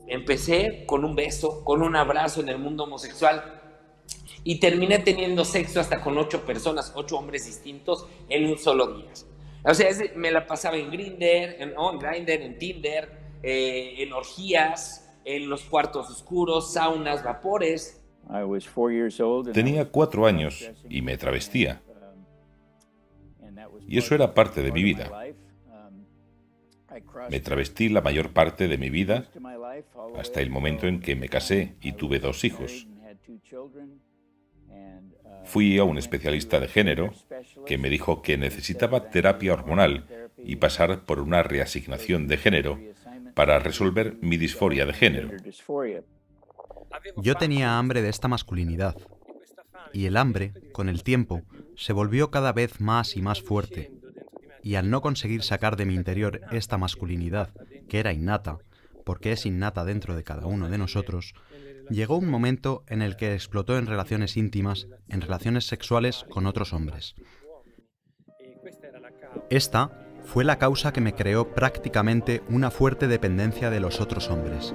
Empecé con un beso, con un abrazo en el mundo homosexual y terminé teniendo sexo hasta con 8 personas, 8 hombres distintos en un solo día. O sea, me la pasaba en Grindr, en Tinder, en orgías, en los cuartos oscuros, saunas, vapores. Tenía 4 años y me travestía. Y eso era parte de mi vida. Me travestí la mayor parte de mi vida hasta el momento en que me casé y tuve 2 hijos. Fui a un especialista de género que me dijo que necesitaba terapia hormonal y pasar por una reasignación de género para resolver mi disforia de género. Yo tenía hambre de esta masculinidad, y el hambre, con el tiempo, se volvió cada vez más y más fuerte. Y al no conseguir sacar de mi interior esta masculinidad, que era innata, porque es innata dentro de cada uno de nosotros, llegó un momento en el que explotó en relaciones íntimas, en relaciones sexuales con otros hombres. Esta fue la causa que me creó prácticamente una fuerte dependencia de los otros hombres.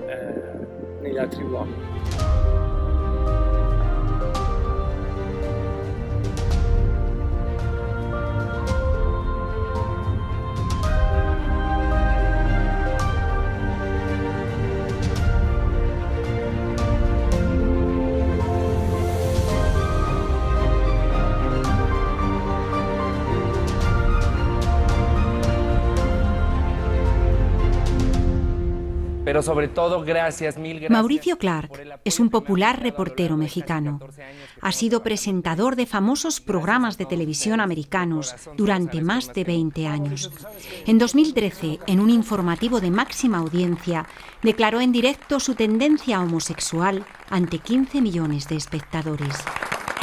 Pero sobre todo, gracias, mil gracias. Mauricio Clark es un popular reportero mexicano. Ha sido presentador de famosos programas de televisión americanos durante más de 20 años. En 2013, en un informativo de máxima audiencia, declaró en directo su tendencia homosexual ante 15 millones de espectadores.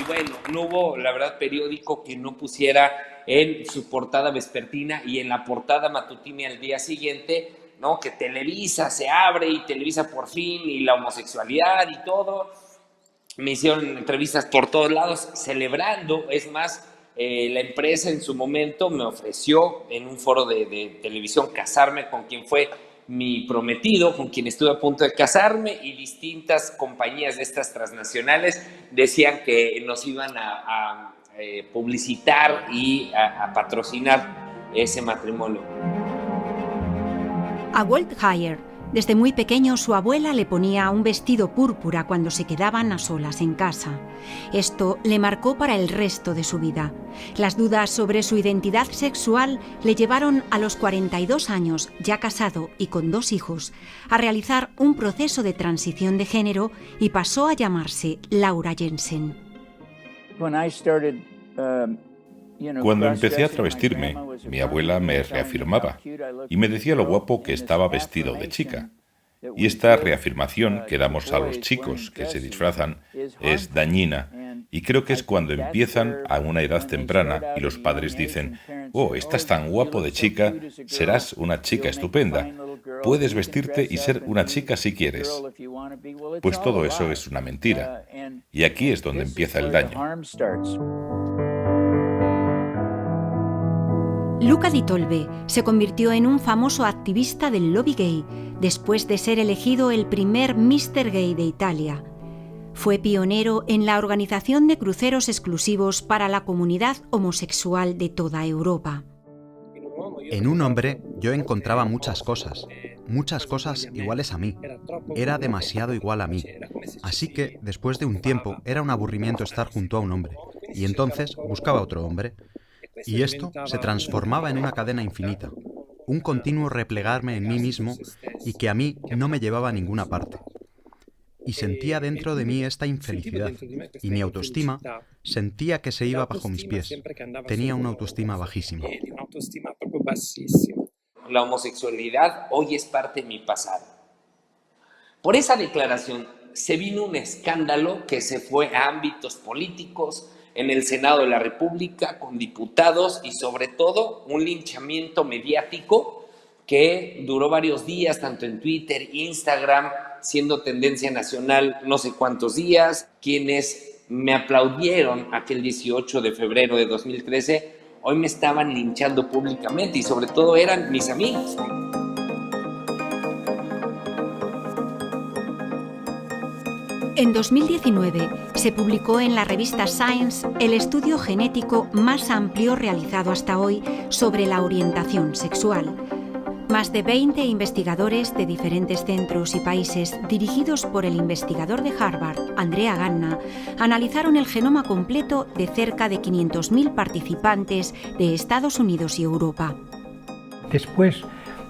Y bueno, no hubo, la verdad, periódico que no pusiera en su portada vespertina y en la portada matutina al día siguiente, ¿no? Que Televisa se abre y Televisa por fin y la homosexualidad y todo. Me hicieron entrevistas por todos lados celebrando. Es más, la empresa en su momento me ofreció en un foro de televisión casarme con quien fue mi prometido, con quien estuve a punto de casarme, y distintas compañías de estas transnacionales decían que nos iban a publicitar y a patrocinar ese matrimonio. A Walt Heyer, desde muy pequeño, su abuela le ponía un vestido púrpura cuando se quedaban a solas en casa. Esto le marcó para el resto de su vida. Las dudas sobre su identidad sexual le llevaron a los 42 años, ya casado y con 2 hijos, a realizar un proceso de transición de género y pasó a llamarse Laura Jensen. Cuando empecé a travestirme, mi abuela me reafirmaba y me decía lo guapo que estaba vestido de chica. Y esta reafirmación que damos a los chicos que se disfrazan es dañina, y creo que es cuando empiezan a una edad temprana y los padres dicen: «Oh, estás tan guapo de chica, serás una chica estupenda, puedes vestirte y ser una chica si quieres». Pues todo eso es una mentira, y aquí es donde empieza el daño. Luca Di Tolbe se convirtió en un famoso activista del lobby gay después de ser elegido el primer Mr. Gay de Italia. Fue pionero en la organización de cruceros exclusivos para la comunidad homosexual de toda Europa. En un hombre yo encontraba muchas cosas iguales a mí. Era demasiado igual a mí. Así que, después de un tiempo, era un aburrimiento estar junto a un hombre, y entonces buscaba otro hombre. Y esto se transformaba en una cadena infinita, un continuo replegarme en mí mismo y que a mí no me llevaba a ninguna parte. Y sentía dentro de mí esta infelicidad, y mi autoestima sentía que se iba bajo mis pies. Tenía una autoestima bajísima. La homosexualidad hoy es parte de mi pasado. Por esa declaración se vino un escándalo que se fue a ámbitos políticos, en el Senado de la República, con diputados, y sobre todo un linchamiento mediático que duró varios días, tanto en Twitter, Instagram, siendo tendencia nacional no sé cuántos días. Quienes me aplaudieron aquel 18 de febrero de 2013, hoy me estaban linchando públicamente, y sobre todo eran mis amigos. En 2019 se publicó en la revista Science el estudio genético más amplio realizado hasta hoy sobre la orientación sexual. Más de 20 investigadores de diferentes centros y países, dirigidos por el investigador de Harvard, Andrea Ganna, analizaron el genoma completo de cerca de 500.000 participantes de Estados Unidos y Europa. Después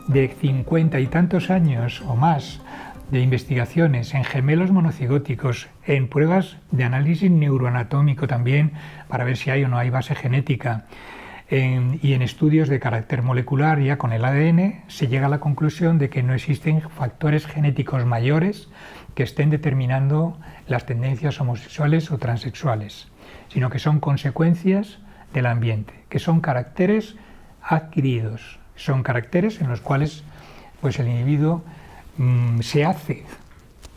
de 50 y tantos años o más de investigaciones en gemelos monocigóticos, en pruebas de análisis neuroanatómico también, para ver si hay o no hay base genética, y en estudios de carácter molecular ya con el ADN, se llega a la conclusión de que no existen factores genéticos mayores que estén determinando las tendencias homosexuales o transexuales, sino que son consecuencias del ambiente, que son caracteres adquiridos, son caracteres en los cuales pues, el individuo se hace,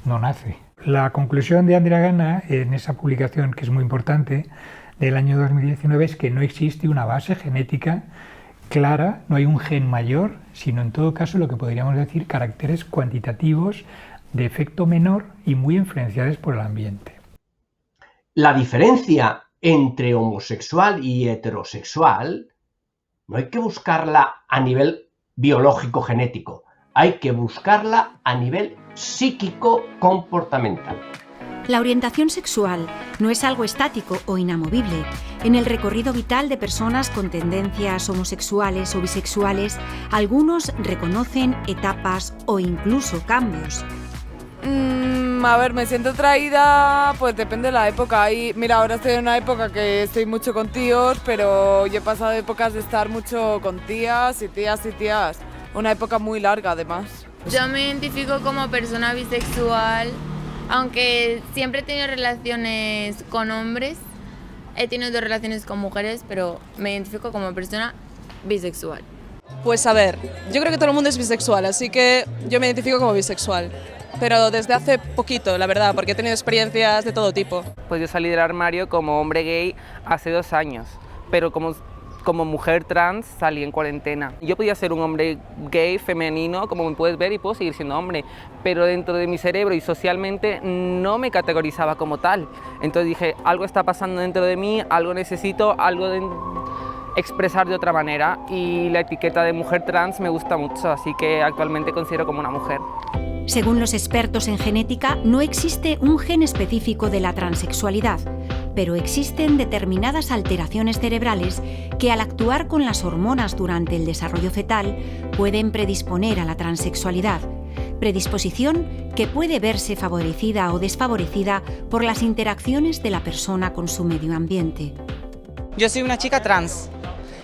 no nace. La conclusión de Andrea Ganna en esa publicación, que es muy importante, del año 2019, es que no existe una base genética clara, no hay un gen mayor, sino en todo caso lo que podríamos decir caracteres cuantitativos de efecto menor y muy influenciados por el ambiente. La diferencia entre homosexual y heterosexual no hay que buscarla a nivel biológico genético, hay que buscarla a nivel psíquico-comportamental. La orientación sexual no es algo estático o inamovible. En el recorrido vital de personas con tendencias homosexuales o bisexuales, algunos reconocen etapas o incluso cambios. A ver, me siento atraída, pues depende de la época. Mira, ahora estoy en una época que estoy mucho con tíos, pero yo he pasado épocas de estar mucho con tías y tías y tías. Una época muy larga, además. Yo me identifico como persona bisexual, aunque siempre he tenido relaciones con hombres. He tenido relaciones con mujeres, pero me identifico como persona bisexual. Pues a ver, yo creo que todo el mundo es bisexual, así que yo me identifico como bisexual. Pero desde hace poquito, la verdad, porque he tenido experiencias de todo tipo. Pues yo salí del armario como hombre gay hace 2 años, pero como mujer trans salí en cuarentena. Yo podía ser un hombre gay, femenino, como me puedes ver, y puedo seguir siendo hombre, pero dentro de mi cerebro y socialmente no me categorizaba como tal. Entonces dije, algo está pasando dentro de mí, algo necesito, algo de expresar de otra manera, y la etiqueta de mujer trans me gusta mucho, así que actualmente considero como una mujer. Según los expertos en genética, no existe un gen específico de la transexualidad, pero existen determinadas alteraciones cerebrales que al actuar con las hormonas durante el desarrollo fetal pueden predisponer a la transexualidad, predisposición que puede verse favorecida o desfavorecida por las interacciones de la persona con su medio ambiente. Yo soy una chica trans.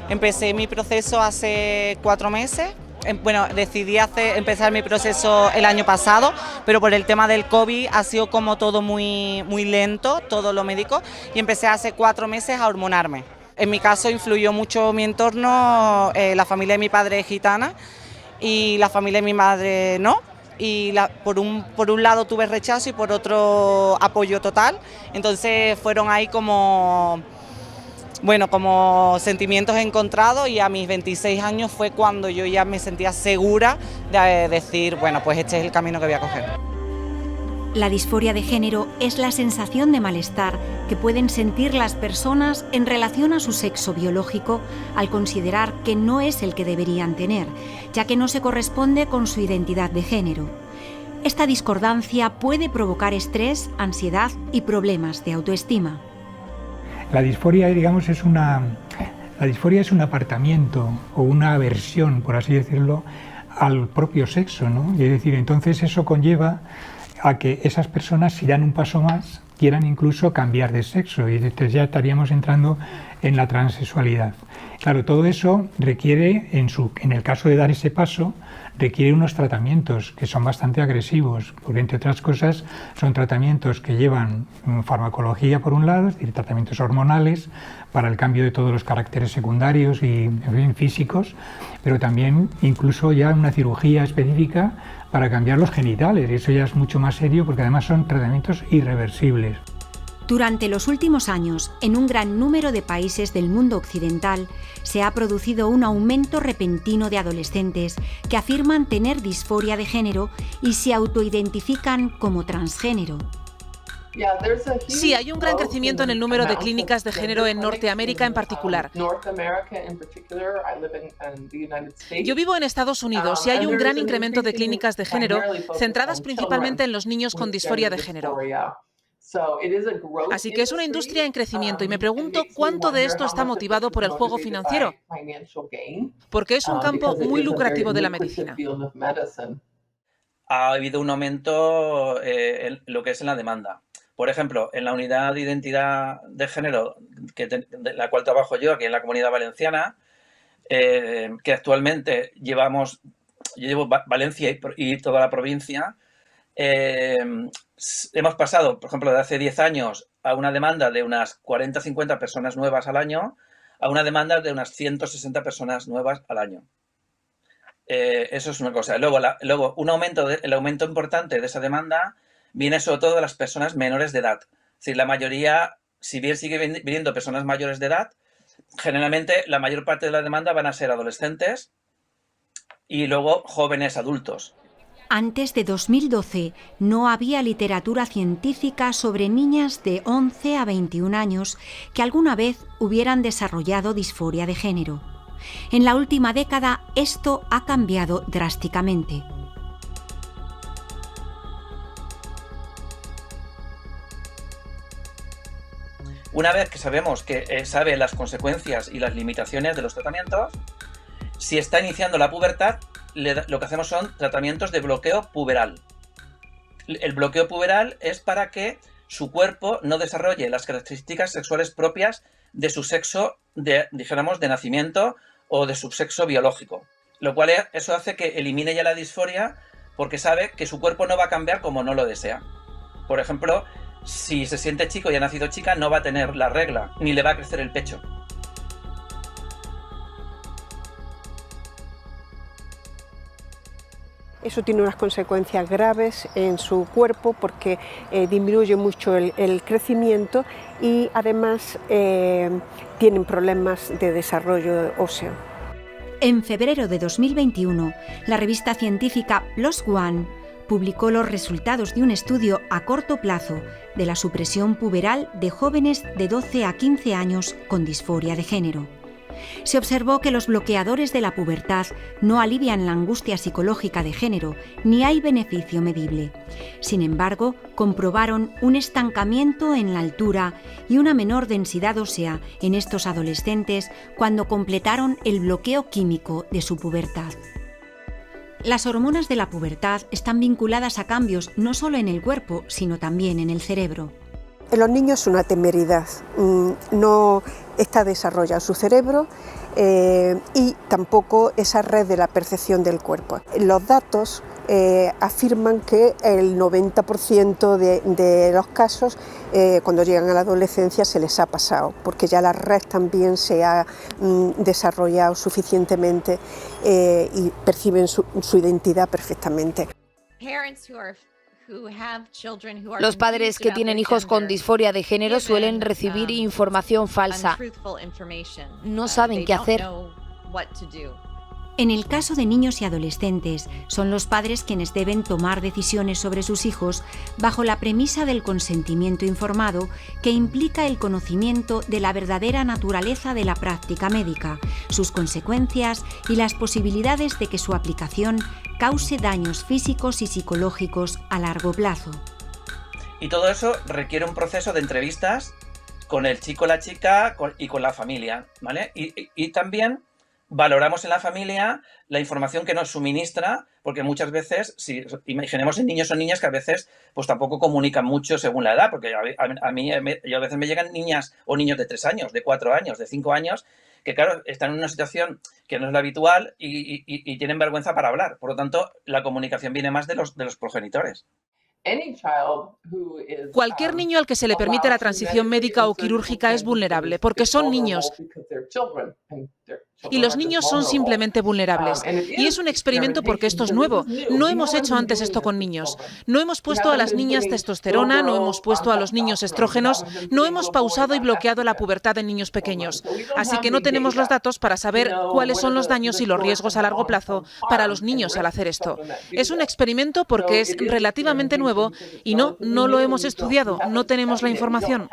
Empecé mi proceso hace 4 meses. Bueno, decidí empezar mi proceso el año pasado, pero por el tema del COVID ha sido como todo muy lento, todo lo médico, y empecé hace 4 meses a hormonarme. En mi caso influyó mucho mi entorno, la familia de mi padre es gitana y la familia de mi madre no, y por un lado tuve rechazo y por otro apoyo total, entonces fueron ahí como sentimientos encontrados, y a mis 26 años fue cuando yo ya me sentía segura de decir, bueno, pues este es el camino que voy a coger. La disforia de género es la sensación de malestar que pueden sentir las personas en relación a su sexo biológico al considerar que no es el que deberían tener, ya que no se corresponde con su identidad de género. Esta discordancia puede provocar estrés, ansiedad y problemas de autoestima. La disforia, digamos, es un apartamiento o una aversión, por así decirlo, al propio sexo, ¿no? Es decir, entonces eso conlleva a que esas personas, si dan un paso más, quieran incluso cambiar de sexo, y entonces ya estaríamos entrando en la transexualidad. Claro, todo eso requiere, en el caso de dar ese paso, requiere unos tratamientos que son bastante agresivos, porque entre otras cosas son tratamientos que llevan farmacología por un lado, es decir, tratamientos hormonales para el cambio de todos los caracteres secundarios y en fin, físicos, pero también incluso ya una cirugía específica para cambiar los genitales, y eso ya es mucho más serio porque además son tratamientos irreversibles. Durante los últimos años, en un gran número de países del mundo occidental, se ha producido un aumento repentino de adolescentes que afirman tener disforia de género y se autoidentifican como transgénero. Sí, hay un gran crecimiento en el número de clínicas de género en Norteamérica en particular. Yo vivo en Estados Unidos y hay un gran incremento de clínicas de género centradas principalmente en los niños con disforia de género. Así que es una industria en crecimiento y me pregunto cuánto de esto está motivado por el juego financiero, porque es un campo muy lucrativo de la medicina. Ha habido un aumento en lo que es en la demanda. Por ejemplo, en la unidad de identidad de género, de la cual trabajo yo aquí en la Comunidad Valenciana, que actualmente yo llevo Valencia y toda la provincia, hemos pasado, por ejemplo, de hace 10 años a una demanda de unas 40-50 personas nuevas al año a una demanda de unas 160 personas nuevas al año. Eso es una cosa. Luego el aumento importante de esa demanda viene sobre todo de las personas menores de edad. Es decir, la mayoría, si bien sigue viniendo personas mayores de edad, generalmente la mayor parte de la demanda van a ser adolescentes y luego jóvenes adultos. Antes de 2012 no había literatura científica sobre niñas de 11 a 21 años que alguna vez hubieran desarrollado disforia de género. En la última década esto ha cambiado drásticamente. Una vez que sabemos que sabe las consecuencias y las limitaciones de los tratamientos, si está iniciando la pubertad, lo que hacemos son tratamientos de bloqueo puberal. El bloqueo puberal es para que su cuerpo no desarrolle las características sexuales propias de su sexo, dijéramos, de nacimiento o de su sexo biológico. Lo cual eso hace que elimine ya la disforia porque sabe que su cuerpo no va a cambiar como no lo desea. Por ejemplo, si se siente chico y ha nacido chica, no va a tener la regla, ni le va a crecer el pecho. Eso tiene unas consecuencias graves en su cuerpo porque disminuye mucho el crecimiento y además tienen problemas de desarrollo óseo. En febrero de 2021, la revista científica PLOS ONE publicó los resultados de un estudio a corto plazo de la supresión puberal de jóvenes de 12 a 15 años con disforia de género. Se observó que los bloqueadores de la pubertad no alivian la angustia psicológica de género, ni hay beneficio medible. Sin embargo, comprobaron un estancamiento en la altura y una menor densidad ósea en estos adolescentes cuando completaron el bloqueo químico de su pubertad. Las hormonas de la pubertad están vinculadas a cambios no solo en el cuerpo, sino también en el cerebro. En los niños es una temeridad, no está desarrollado su cerebro y tampoco esa red de la percepción del cuerpo. Los datos afirman que el 90% de los casos cuando llegan a la adolescencia se les ha pasado, porque ya la red también se ha desarrollado suficientemente y perciben su identidad perfectamente. Los padres que tienen hijos con disforia de género suelen recibir información falsa. No saben qué hacer. En el caso de niños y adolescentes, son los padres quienes deben tomar decisiones sobre sus hijos bajo la premisa del consentimiento informado, que implica el conocimiento de la verdadera naturaleza de la práctica médica, sus consecuencias y las posibilidades de que su aplicación cause daños físicos y psicológicos a largo plazo. Y todo eso requiere un proceso de entrevistas con el chico, la chica y con la familia, ¿vale? Y también valoramos en la familia la información que nos suministra, porque muchas veces, si imaginemos en niños o niñas que a veces pues tampoco comunican mucho según la edad, porque a veces me llegan niñas o niños de 3 años, de 4 años, de 5 años, que claro, están en una situación que no es la habitual y tienen vergüenza para hablar. Por lo tanto, la comunicación viene más de los progenitores. Cualquier niño al que se le permite la transición médica o quirúrgica es vulnerable, porque son niños. Y los niños son simplemente vulnerables. Y es un experimento porque esto es nuevo. No hemos hecho antes esto con niños. No hemos puesto a las niñas testosterona, no hemos puesto a los niños estrógenos, no hemos pausado y bloqueado la pubertad en niños pequeños. Así que no tenemos los datos para saber cuáles son los daños y los riesgos a largo plazo para los niños al hacer esto. Es un experimento porque es relativamente nuevo nuevo y no lo hemos estudiado, no tenemos la información.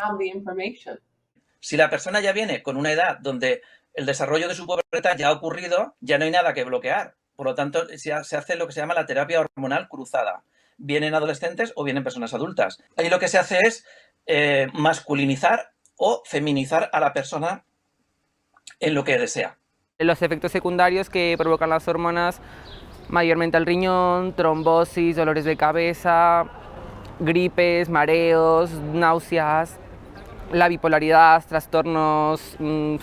Si la persona ya viene con una edad donde el desarrollo de su pubertad ya ha ocurrido, ya no hay nada que bloquear. Por lo tanto, se hace lo que se llama la terapia hormonal cruzada. Vienen adolescentes o vienen personas adultas. Ahí lo que se hace es masculinizar o feminizar a la persona en lo que desea. Los efectos secundarios que provocan las hormonas, mayormente al riñón, trombosis, dolores de cabeza, gripes, mareos, náuseas, la bipolaridad, trastornos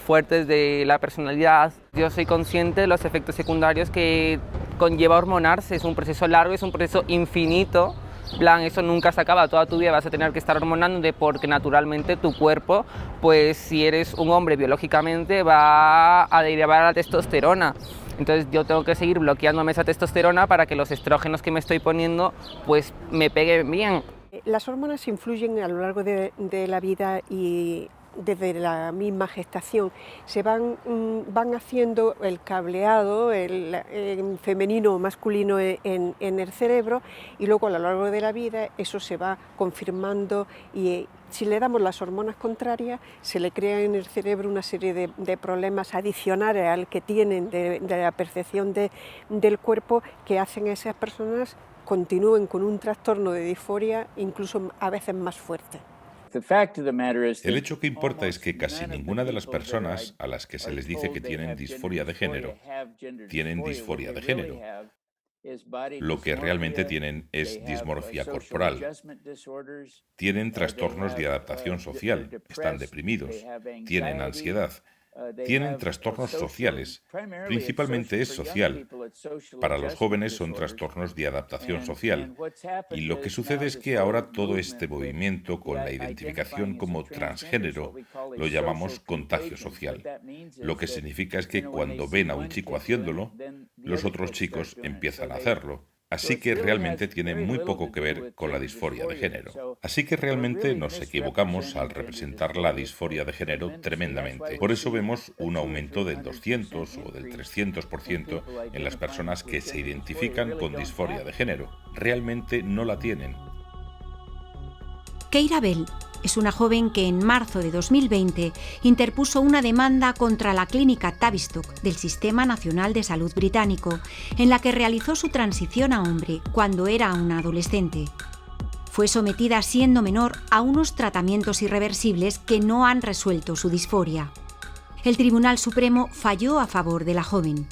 fuertes de la personalidad. Yo soy consciente de los efectos secundarios que conlleva hormonarse. Es un proceso largo, es un proceso infinito. Plan, eso nunca se acaba, toda tu vida vas a tener que estar hormonándote porque naturalmente tu cuerpo, pues si eres un hombre biológicamente, va a derivar a la testosterona. Entonces yo tengo que seguir bloqueándome esa testosterona para que los estrógenos que me estoy poniendo pues me peguen bien. Las hormonas influyen a lo largo de la vida y desde la misma gestación se van haciendo el cableado, el femenino o masculino en el cerebro, y luego a lo largo de la vida eso se va confirmando, y si le damos las hormonas contrarias se le crea en el cerebro una serie de problemas adicionales al que tienen de la percepción del cuerpo, que hacen a esas personas continúen con un trastorno de disforia incluso a veces más fuerte. El hecho que importa es que casi ninguna de las personas a las que se les dice que tienen disforia de género, tienen disforia de género. Lo que realmente tienen es dismorfia corporal. Tienen trastornos de adaptación social, están deprimidos, tienen ansiedad, tienen trastornos sociales, principalmente es social. Para los jóvenes son trastornos de adaptación social. Y lo que sucede es que ahora todo este movimiento con la identificación como transgénero lo llamamos contagio social. Lo que significa es que cuando ven a un chico haciéndolo, los otros chicos empiezan a hacerlo. Así que realmente tiene muy poco que ver con la disforia de género. Así que realmente nos equivocamos al representar la disforia de género tremendamente. Por eso vemos un aumento del 200 o del 300% en las personas que se identifican con disforia de género. Realmente no la tienen. Keira Bell es una joven que en marzo de 2020 interpuso una demanda contra la clínica Tavistock del Sistema Nacional de Salud británico, en la que realizó su transición a hombre cuando era una adolescente. Fue sometida siendo menor a unos tratamientos irreversibles que no han resuelto su disforia. El Tribunal Supremo falló a favor de la joven.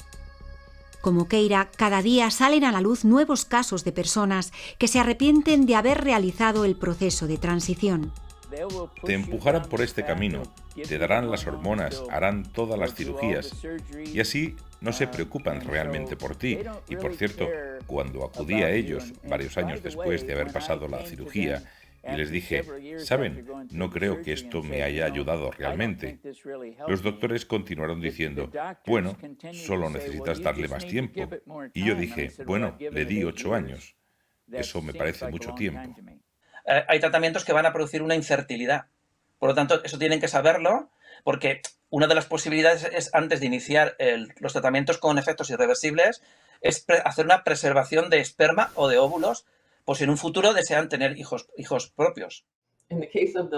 Como Keira, cada día salen a la luz nuevos casos de personas que se arrepienten de haber realizado el proceso de transición. Te empujarán por este camino, te darán las hormonas, harán todas las cirugías y así no se preocupan realmente por ti. Y por cierto, cuando acudí a ellos varios años después de haber pasado la cirugía y les dije, ¿saben? No creo que esto me haya ayudado realmente. Los doctores continuaron diciendo, bueno, solo necesitas darle más tiempo. Y yo dije, bueno, le di 8 años. Eso me parece mucho tiempo. Hay tratamientos que van a producir una infertilidad. Por lo tanto, eso tienen que saberlo, porque una de las posibilidades es, antes de iniciar los tratamientos con efectos irreversibles, es hacer una preservación de esperma o de óvulos, por si en un futuro desean tener hijos propios.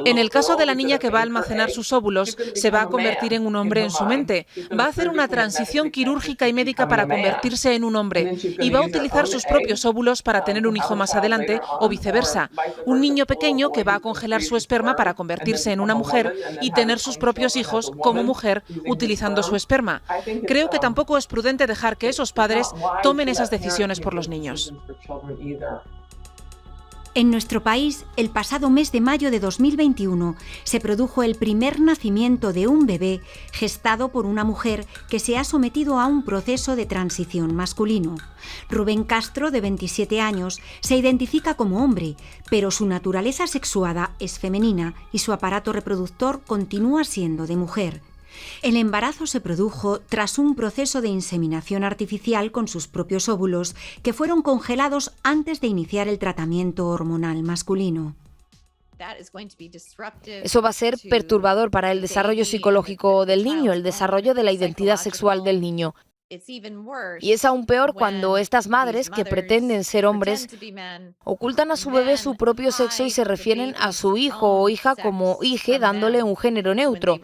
En el caso de la niña que va a almacenar sus óvulos, se va a convertir en un hombre en su mente. Va a hacer una transición quirúrgica y médica para convertirse en un hombre y va a utilizar sus propios óvulos para tener un hijo más adelante o viceversa. Un niño pequeño que va a congelar su esperma para convertirse en una mujer y tener sus propios hijos como mujer utilizando su esperma. Creo que tampoco es prudente dejar que esos padres tomen esas decisiones por los niños. En nuestro país, el pasado mes de mayo de 2021, se produjo el primer nacimiento de un bebé gestado por una mujer que se ha sometido a un proceso de transición masculino. Rubén Castro, de 27 años, se identifica como hombre, pero su naturaleza sexuada es femenina y su aparato reproductor continúa siendo de mujer. El embarazo se produjo tras un proceso de inseminación artificial con sus propios óvulos que fueron congelados antes de iniciar el tratamiento hormonal masculino. Eso va a ser perturbador para el desarrollo psicológico del niño, el desarrollo de la identidad sexual del niño. Y es aún peor cuando estas madres, que pretenden ser hombres, ocultan a su bebé su propio sexo y se refieren a su hijo o hija como hije, dándole un género neutro.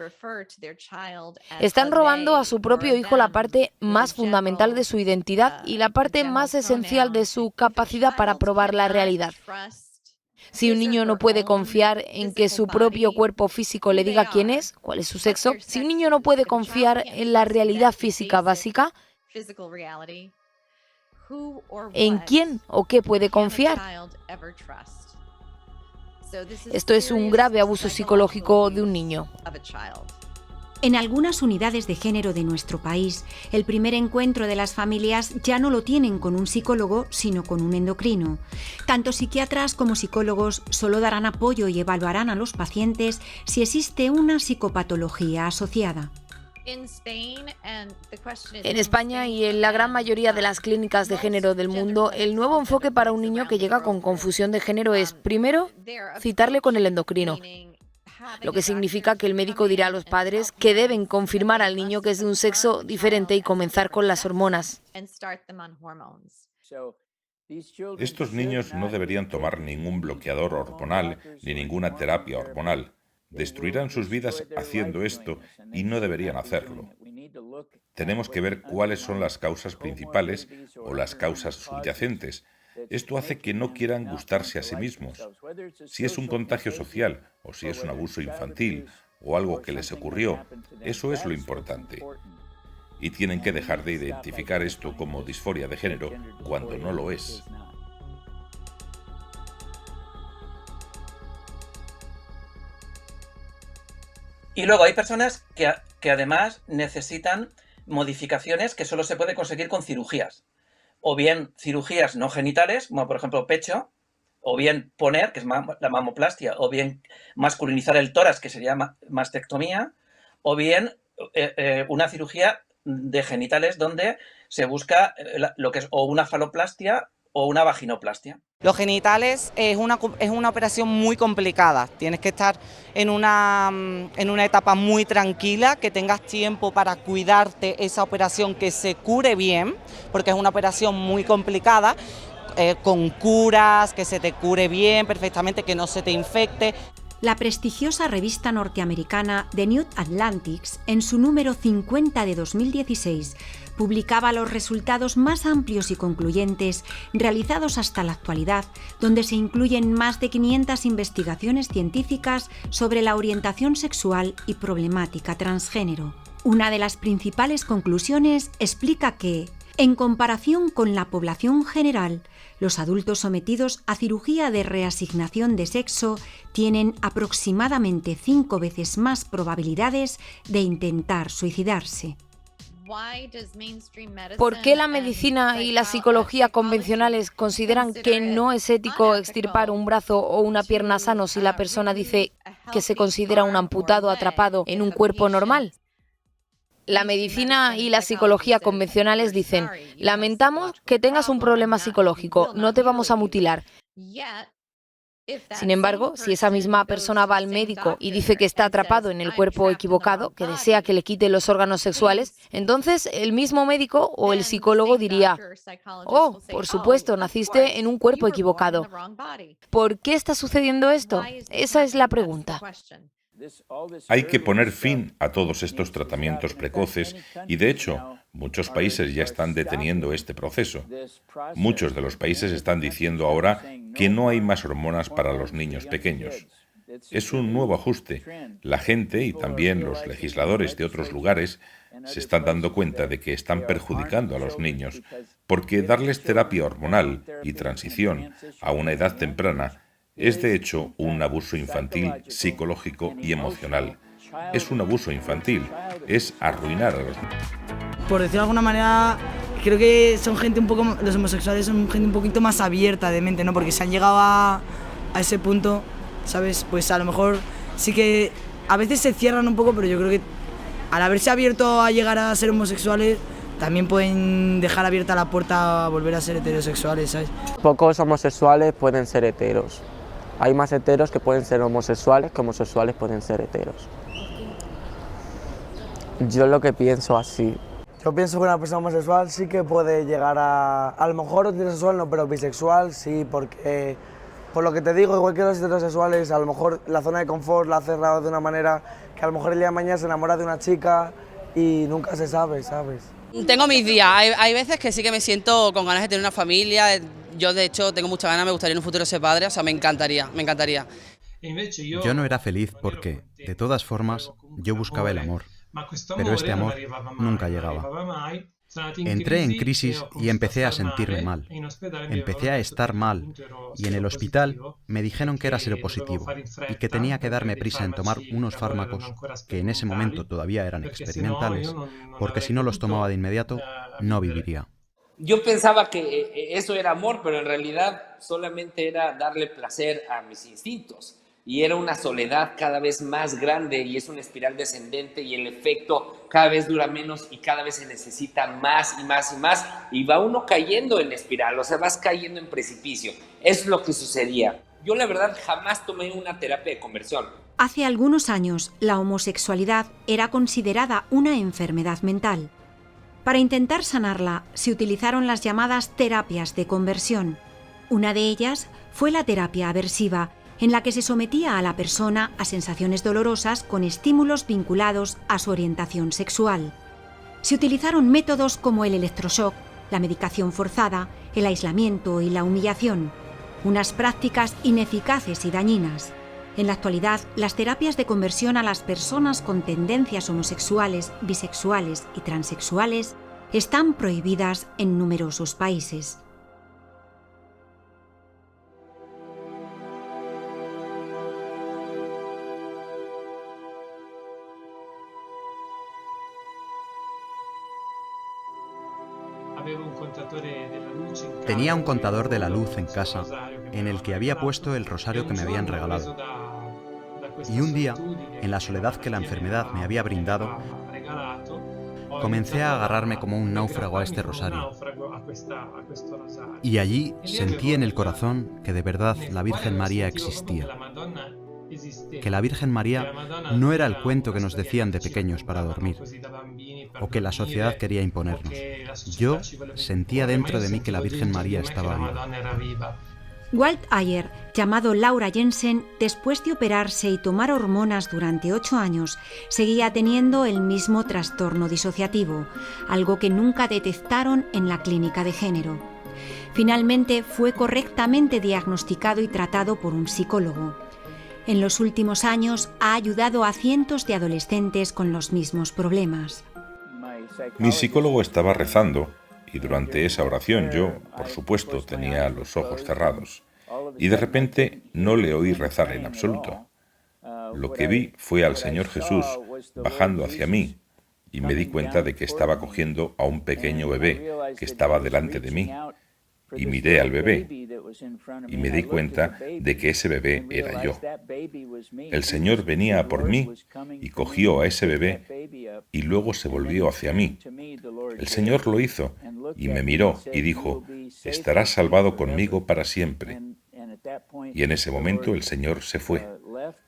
Están robando a su propio hijo la parte más fundamental de su identidad y la parte más esencial de su capacidad para probar la realidad. Si un niño no puede confiar en que su propio cuerpo físico le diga quién es, cuál es su sexo, si un niño no puede confiar en la realidad física básica, ¿en quién o qué puede confiar? Esto es un grave abuso psicológico de un niño. En algunas unidades de género de nuestro país, el primer encuentro de las familias ya no lo tienen con un psicólogo, sino con un endocrino. Tanto psiquiatras como psicólogos solo darán apoyo y evaluarán a los pacientes si existe una psicopatología asociada. En España y en la gran mayoría de las clínicas de género del mundo, el nuevo enfoque para un niño que llega con confusión de género es, primero, citarle con el endocrino. Lo que significa que el médico dirá a los padres que deben confirmar al niño que es de un sexo diferente y comenzar con las hormonas. Estos niños no deberían tomar ningún bloqueador hormonal ni ninguna terapia hormonal. Destruirán sus vidas haciendo esto y no deberían hacerlo. Tenemos que ver cuáles son las causas principales o las causas subyacentes. Esto hace que no quieran gustarse a sí mismos. Si es un contagio social o si es un abuso infantil o algo que les ocurrió, eso es lo importante. Y tienen que dejar de identificar esto como disforia de género cuando no lo es. Y luego hay personas que además necesitan modificaciones que solo se puede conseguir con cirugías. O bien cirugías no genitales, como por ejemplo pecho, o bien poner, que es la mamoplastia, o bien masculinizar el tórax, que sería mastectomía, o bien una cirugía de genitales donde se busca lo que es o una faloplastia o una vaginoplastia. Los genitales es una operación muy complicada. Tienes que estar en una etapa muy tranquila, que tengas tiempo para cuidarte esa operación, que se cure bien, porque es una operación muy complicada, con curas, que se te cure bien perfectamente, que no se te infecte. La prestigiosa revista norteamericana The New Atlantic, en su número 50 de 2016, publicaba los resultados más amplios y concluyentes realizados hasta la actualidad, donde se incluyen más de 500 investigaciones científicas sobre la orientación sexual y problemática transgénero. Una de las principales conclusiones explica que, en comparación con la población general, los adultos sometidos a cirugía de reasignación de sexo tienen aproximadamente 5 veces más probabilidades de intentar suicidarse. ¿Por qué la medicina y la psicología convencionales consideran que no es ético extirpar un brazo o una pierna sano si la persona dice que se considera un amputado atrapado en un cuerpo normal? La medicina y la psicología convencionales dicen: lamentamos que tengas un problema psicológico, no te vamos a mutilar. Sin embargo, si esa misma persona va al médico y dice que está atrapado en el cuerpo equivocado, que desea que le quite los órganos sexuales, entonces el mismo médico o el psicólogo diría: oh, por supuesto, naciste en un cuerpo equivocado. ¿Por qué está sucediendo esto? Esa es la pregunta. Hay que poner fin a todos estos tratamientos precoces y, de hecho, muchos países ya están deteniendo este proceso. Muchos de los países están diciendo ahora que no hay más hormonas para los niños pequeños. Es un nuevo ajuste. La gente y también los legisladores de otros lugares se están dando cuenta de que están perjudicando a los niños, porque darles terapia hormonal y transición a una edad temprana es de hecho un abuso infantil psicológico y emocional. Es un abuso infantil, es arruinar a los niños. Por decirlo de alguna manera, creo que son gente un poco, los homosexuales son gente un poquito más abierta de mente, ¿no? Porque se han llegado a ese punto, ¿sabes? Pues a lo mejor sí que a veces se cierran un poco, pero yo creo que al haberse abierto a llegar a ser homosexuales, también pueden dejar abierta la puerta a volver a ser heterosexuales, ¿sabes? Pocos homosexuales pueden ser heteros. Hay más heteros que pueden ser homosexuales que homosexuales pueden ser heteros. Yo lo que pienso así. Yo pienso que una persona homosexual sí que puede llegar a lo mejor heterosexual no, pero bisexual sí, porque por lo que te digo, igual que los heterosexuales, a lo mejor la zona de confort la ha cerrado de una manera que a lo mejor el día de mañana se enamora de una chica y nunca se sabe, ¿sabes? Tengo mis días, hay veces que sí que me siento con ganas de tener una familia. Yo de hecho tengo muchas ganas, me gustaría en un futuro ser padre, o sea, me encantaría. Yo no era feliz porque, de todas formas, yo buscaba el amor, pero este amor nunca llegaba. Entré en crisis y empecé a sentirme mal. Empecé a estar mal y en el hospital me dijeron que era seropositivo y que tenía que darme prisa en tomar unos fármacos que en ese momento todavía eran experimentales, porque si no los tomaba de inmediato, no viviría. Yo pensaba que eso era amor, pero en realidad solamente era darle placer a mis instintos. Y era una soledad cada vez más grande y es una espiral descendente y el efecto cada vez dura menos y cada vez se necesita más y más y más y va uno cayendo en espiral, o sea, vas cayendo en precipicio. Eso es lo que sucedía. Yo la verdad jamás tomé una terapia de conversión. Hace algunos años, la homosexualidad era considerada una enfermedad mental. Para intentar sanarla, se utilizaron las llamadas terapias de conversión. Una de ellas fue la terapia aversiva, en la que se sometía a la persona a sensaciones dolorosas con estímulos vinculados a su orientación sexual. Se utilizaron métodos como el electroshock, la medicación forzada, el aislamiento y la humillación, unas prácticas ineficaces y dañinas. En la actualidad, las terapias de conversión a las personas con tendencias homosexuales, bisexuales y transexuales están prohibidas en numerosos países. Tenía un contador de la luz en casa en el que había puesto el rosario que me habían regalado. Y un día, en la soledad que la enfermedad me había brindado, comencé a agarrarme como un náufrago a este rosario. Y allí sentí en el corazón que de verdad la Virgen María existía. Que la Virgen María no era el cuento que nos decían de pequeños para dormir, o que la sociedad quería imponernos. Yo sentía dentro de mí que la Virgen María estaba viva. Walt Ayer, llamado Laura Jensen, después de operarse y tomar hormonas durante 8 años, seguía teniendo el mismo trastorno disociativo, algo que nunca detectaron en la clínica de género. Finalmente fue correctamente diagnosticado y tratado por un psicólogo. En los últimos años ha ayudado a cientos de adolescentes con los mismos problemas. Mi psicólogo estaba rezando y durante esa oración yo, por supuesto, tenía los ojos cerrados y de repente no le oí rezar en absoluto. Lo que vi fue al Señor Jesús bajando hacia mí y me di cuenta de que estaba cogiendo a un pequeño bebé que estaba delante de mí. Y miré al bebé y me di cuenta de que ese bebé era yo. El Señor venía a por mí y cogió a ese bebé y luego se volvió hacia mí. El Señor lo hizo y me miró y dijo, estarás salvado conmigo para siempre. Y en ese momento el Señor se fue.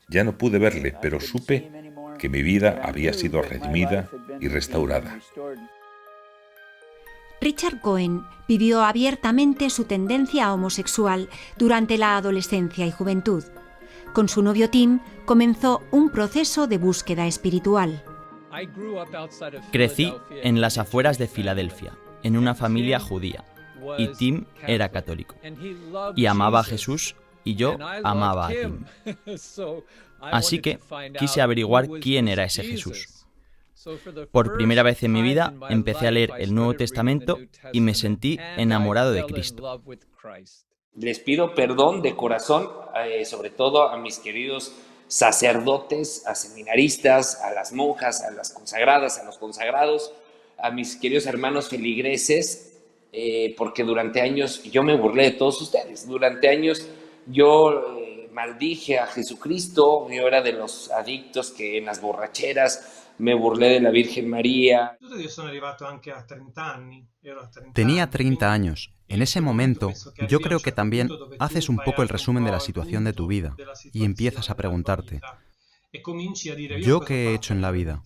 Ya no pude verle, pero supe que mi vida había sido redimida y restaurada. Richard Cohen vivió abiertamente su tendencia homosexual durante la adolescencia y juventud. Con su novio Tim comenzó un proceso de búsqueda espiritual. Crecí en las afueras de Filadelfia, en una familia judía, y Tim era católico. Y amaba a Jesús y yo amaba a Tim. Así que quise averiguar quién era ese Jesús. Por primera vez en mi vida empecé a leer el Nuevo Testamento y me sentí enamorado de Cristo. Les pido perdón de corazón, sobre todo a mis queridos sacerdotes, a seminaristas, a las monjas, a las consagradas, a los consagrados, a mis queridos hermanos feligreses, porque durante años yo me burlé de todos ustedes. Durante años yo maldije a Jesucristo, yo era de los adictos que en las borracheras me burlé de la Virgen María. Tenía 30 años. En ese momento, yo creo que también haces un poco el resumen de la situación de tu vida y empiezas a preguntarte, ¿yo qué he hecho en la vida?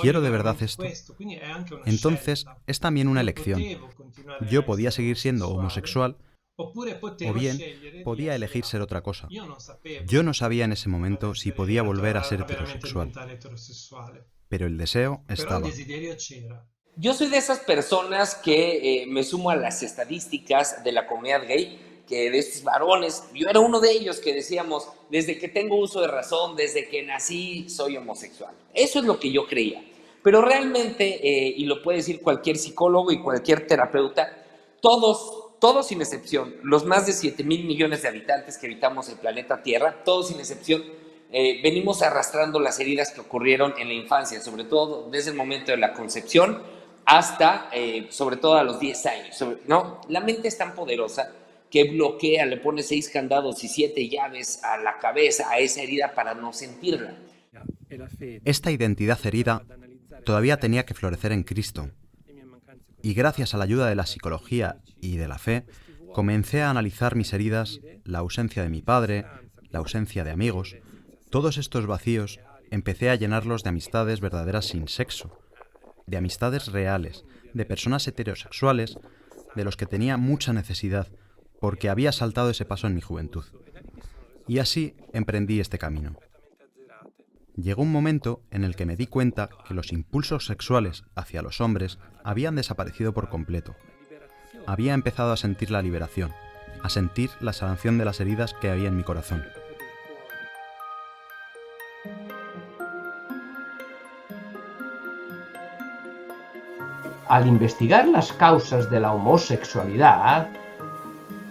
Quiero de verdad esto. Entonces, es también una elección. Yo podía seguir siendo homosexual o bien podía elegir ser otra cosa. Yo no sabía en ese momento si podía volver a ser heterosexual, pero el deseo estaba. Yo soy de esas personas que me sumo a las estadísticas de la comunidad gay, que de estos varones, yo era uno de ellos que decíamos, desde que tengo uso de razón, desde que nací, soy homosexual. Eso es lo que yo creía. Pero realmente, y lo puede decir cualquier psicólogo y cualquier terapeuta, todos sin excepción, los más de 7,000 millones de habitantes que habitamos el planeta Tierra, todos sin excepción, venimos arrastrando las heridas que ocurrieron en la infancia, sobre todo desde el momento de la concepción hasta, sobre todo a los 10 años. ¿No? La mente es tan poderosa que bloquea, le pone 6 candados y 7 llaves a la cabeza, a esa herida para no sentirla. Esta identidad herida todavía tenía que florecer en Cristo. Y gracias a la ayuda de la psicología y de la fe, comencé a analizar mis heridas, la ausencia de mi padre, la ausencia de amigos. Todos estos vacíos empecé a llenarlos de amistades verdaderas sin sexo, de amistades reales, de personas heterosexuales de los que tenía mucha necesidad, porque había saltado ese paso en mi juventud. Y así emprendí este camino. Llegó un momento en el que me di cuenta que los impulsos sexuales hacia los hombres habían desaparecido por completo. Había empezado a sentir la liberación, a sentir la sanación de las heridas que había en mi corazón. Al investigar las causas de la homosexualidad,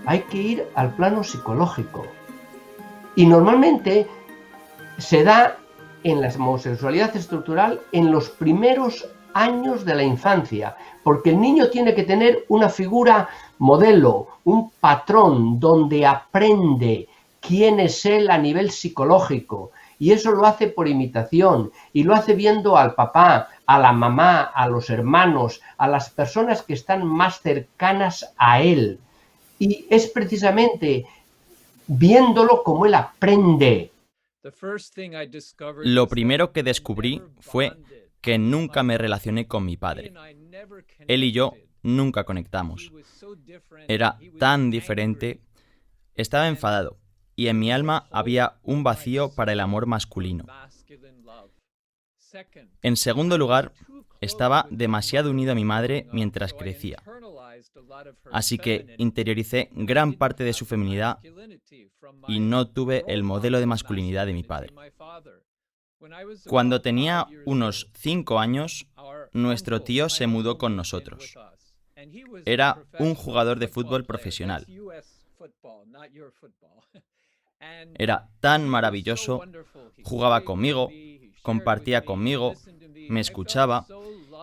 hay que ir al plano psicológico. Y normalmente se da en la homosexualidad estructural en los primeros años de la infancia, porque el niño tiene que tener una figura modelo, un patrón donde aprende quién es él a nivel psicológico, y eso lo hace por imitación, y lo hace viendo al papá, a la mamá, a los hermanos, a las personas que están más cercanas a él, y es precisamente viéndolo como él aprende. Lo primero que descubrí fue que nunca me relacioné con mi padre. Él y yo nunca conectamos. Era tan diferente. Estaba enfadado y en mi alma había un vacío para el amor masculino. En segundo lugar, estaba demasiado unido a mi madre mientras crecía. Así que interioricé gran parte de su feminidad y no tuve el modelo de masculinidad de mi padre. Cuando tenía unos 5 años, nuestro tío se mudó con nosotros. Era un jugador de fútbol profesional. Era tan maravilloso, jugaba conmigo, compartía conmigo, me escuchaba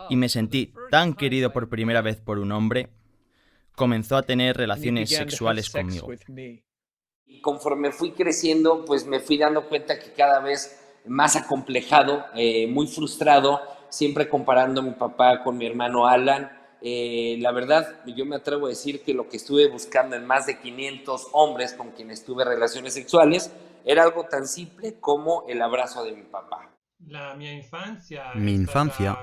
y me sentí tan querido por primera vez por un hombre. Comenzó a tener relaciones sexuales conmigo. Y conforme fui creciendo, pues me fui dando cuenta que cada vez más acomplejado, muy frustrado, siempre comparando a mi papá con mi hermano Alan. La verdad, yo me atrevo a decir que lo que estuve buscando en más de 500 hombres con quienes tuve relaciones sexuales era algo tan simple como el abrazo de mi papá. Mi infancia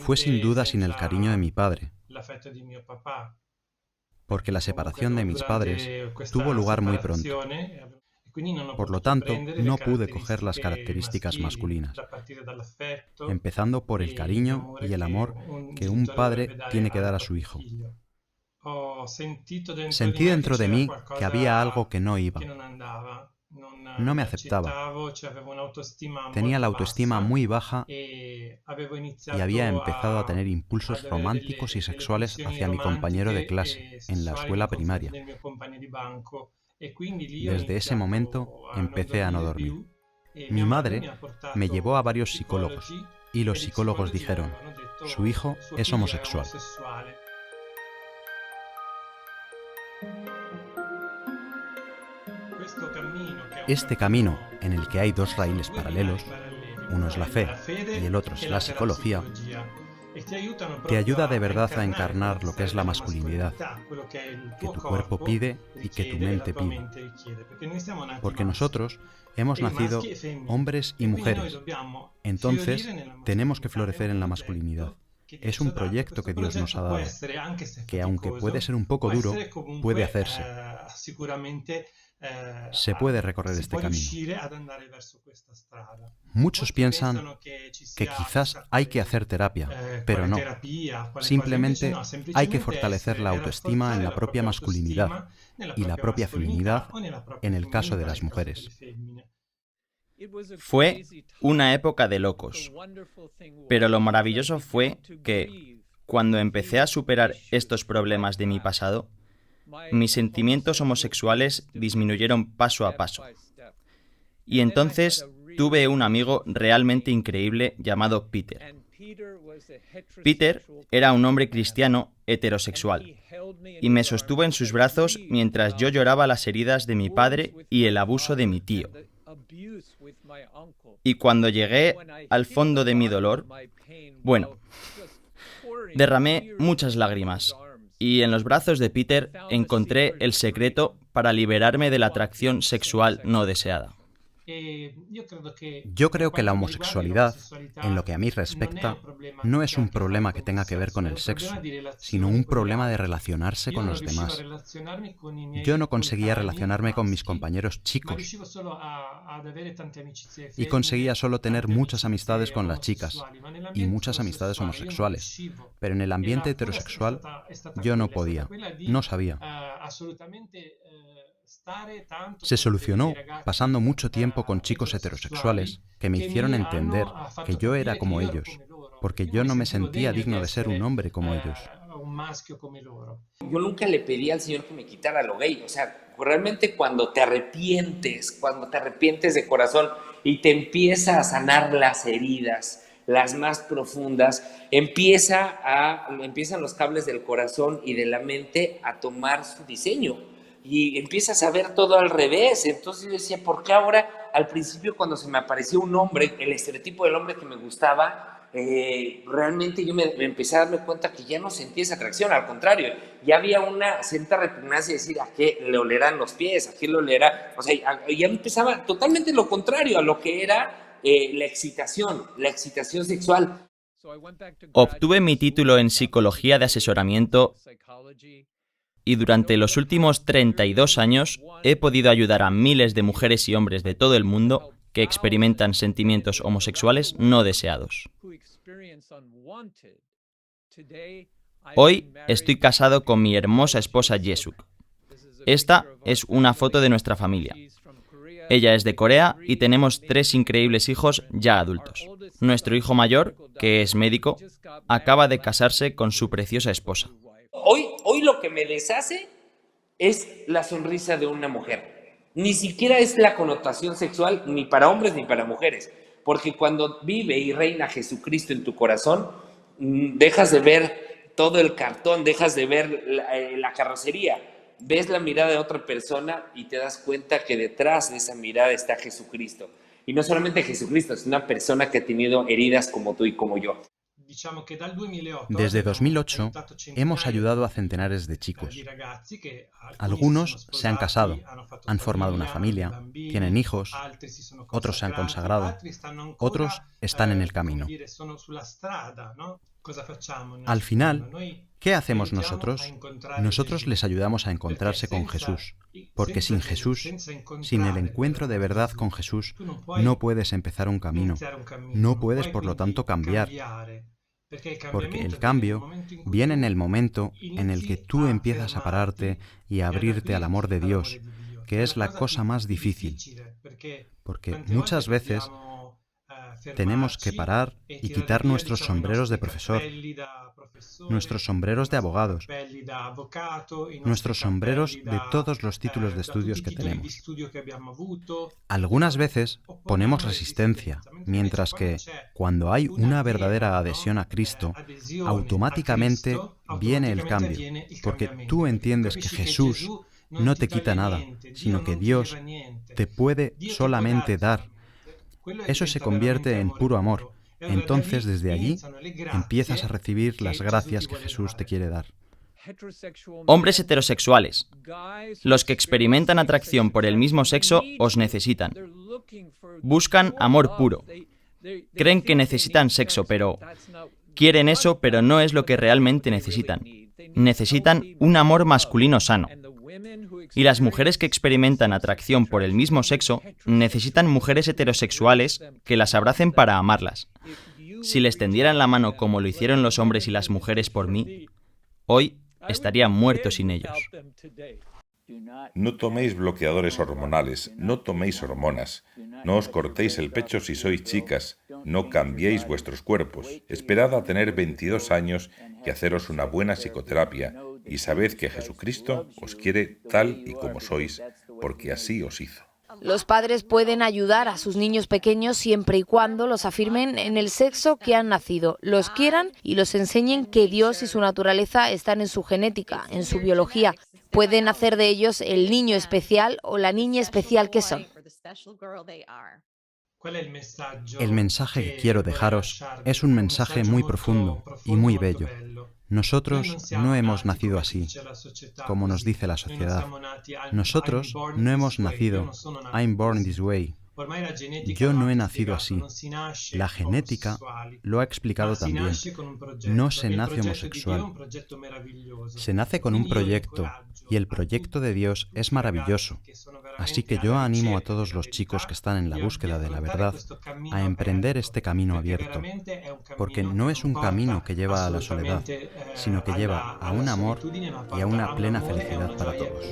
fue sin duda sin el cariño de mi padre, porque la separación de mis padres tuvo lugar muy pronto. Por lo tanto, no pude coger las características masculinas, empezando por el cariño y el amor que un padre tiene que dar a su hijo. Sentí dentro de mí que había algo que no iba. No me aceptaba. Tenía la autoestima muy baja y había empezado a tener impulsos románticos y sexuales hacia mi compañero de clase en la escuela primaria. Desde ese momento empecé a no dormir. Mi madre me llevó a varios psicólogos y los psicólogos dijeron: su hijo es homosexual. Este camino, en el que hay 2 raíles paralelos, uno es la fe y el otro es la psicología, Te ayuda de verdad a encarnar lo que es la masculinidad, que tu cuerpo pide y que tu mente pide. Porque nosotros hemos nacido hombres y mujeres. Entonces, tenemos que florecer en la masculinidad. Es un proyecto que Dios nos ha dado, que aunque puede ser un poco duro, puede hacerse. Se puede recorrer este camino. Muchos piensan que quizás hay que hacer terapia, pero no. Simplemente hay que fortalecer la autoestima en la propia masculinidad y la propia feminidad en el caso de las mujeres. Fue una época de locos, pero lo maravilloso fue que, cuando empecé a superar estos problemas de mi pasado, mis sentimientos homosexuales disminuyeron paso a paso. Y entonces tuve un amigo realmente increíble llamado Peter. Peter era un hombre cristiano heterosexual y me sostuvo en sus brazos mientras yo lloraba las heridas de mi padre y el abuso de mi tío. Y cuando llegué al fondo de mi dolor, bueno, derramé muchas lágrimas. Y en los brazos de Peter encontré el secreto para liberarme de la atracción sexual no deseada. Yo creo que la homosexualidad, en lo que a mí respecta, no es un problema que tenga que ver con el sexo, sino un problema de relacionarse con los demás. Yo no conseguía relacionarme con mis compañeros chicos y conseguía solo tener muchas amistades con las chicas y muchas amistades homosexuales, pero en el ambiente heterosexual yo no podía, no sabía. Se solucionó pasando mucho tiempo con chicos heterosexuales que me hicieron entender que yo era como ellos, porque yo no me sentía digno de ser un hombre como ellos. Yo nunca le pedí al Señor que me quitara lo gay. O sea, realmente cuando te arrepientes de corazón y te empieza a sanar las heridas, las más profundas, empiezan los cables del corazón y de la mente a tomar su diseño. Y empiezas a ver todo al revés. Entonces yo decía, ¿por qué ahora, al principio, cuando se me apareció un hombre, el estereotipo del hombre que me gustaba, realmente yo me empecé a darme cuenta que ya no sentía esa atracción? Al contrario, ya había una cierta repugnancia de decir, ¿a qué le olerán los pies? ¿A qué le olerá? O sea, ya empezaba totalmente lo contrario a lo que era la excitación sexual. Obtuve mi título en psicología de asesoramiento y durante los últimos 32 años he podido ayudar a miles de mujeres y hombres de todo el mundo que experimentan sentimientos homosexuales no deseados. Hoy estoy casado con mi hermosa esposa Jesuk. Esta es una foto de nuestra familia. Ella es de Corea y tenemos 3 increíbles hijos ya adultos. Nuestro hijo mayor, que es médico, acaba de casarse con su preciosa esposa. Hoy lo que me deshace es la sonrisa de una mujer. Ni siquiera es la connotación sexual ni para hombres ni para mujeres. Porque cuando vive y reina Jesucristo en tu corazón, dejas de ver todo el cartón, dejas de ver la carrocería. Ves la mirada de otra persona y te das cuenta que detrás de esa mirada está Jesucristo. Y no solamente Jesucristo, es una persona que ha tenido heridas como tú y como yo. Desde 2008 hemos ayudado a centenares de chicos. Algunos se han casado, han formado una familia, tienen hijos, otros se han consagrado, otros están en el camino. Al final, ¿qué hacemos nosotros? Nosotros les ayudamos a encontrarse con Jesús, porque sin Jesús, sin el encuentro de verdad con Jesús, no puedes empezar un camino, no puedes por lo tanto cambiar. Porque el cambio viene en el momento en el que tú empiezas a pararte y a abrirte al amor de Dios, que es la cosa más difícil. Porque muchas veces tenemos que parar y quitar nuestros sombreros de profesor, nuestros sombreros de abogados, nuestros sombreros de todos los títulos de estudios que tenemos. Algunas veces ponemos resistencia, mientras que cuando hay una verdadera adhesión a Cristo, automáticamente viene el cambio, porque tú entiendes que Jesús no te quita nada, sino que Dios te puede solamente dar. Eso se convierte en puro amor, Entonces, desde allí, empiezas a recibir las gracias que Jesús te quiere dar. Hombres heterosexuales, los que experimentan atracción por el mismo sexo os necesitan. Buscan amor puro. Creen que necesitan sexo, pero quieren eso, pero no es lo que realmente necesitan. Necesitan un amor masculino sano. Y las mujeres que experimentan atracción por el mismo sexo necesitan mujeres heterosexuales que las abracen para amarlas. Si les tendieran la mano como lo hicieron los hombres y las mujeres por mí, hoy estaría muerto sin ellos. No toméis bloqueadores hormonales, no toméis hormonas, no os cortéis el pecho si sois chicas, no cambiéis vuestros cuerpos, esperad a tener 22 años y haceros una buena psicoterapia, y sabed que Jesucristo os quiere tal y como sois, porque así os hizo. Los padres pueden ayudar a sus niños pequeños siempre y cuando los afirmen en el sexo que han nacido, los quieran y los enseñen que Dios y su naturaleza están en su genética, en su biología. Pueden hacer de ellos el niño especial o la niña especial que son. El mensaje que quiero dejaros es un mensaje muy profundo y muy bello. Nosotros no hemos nacido así, como nos dice la sociedad. Nosotros no hemos nacido I'm born this way. Yo no he nacido así. La genética lo ha explicado también. No se nace homosexual. Se nace con un proyecto, y el proyecto de Dios es maravilloso. Así que yo animo a todos los chicos que están en la búsqueda de la verdad a emprender este camino abierto, porque no es un camino que lleva a la soledad, sino que lleva a un amor y a una plena felicidad para todos.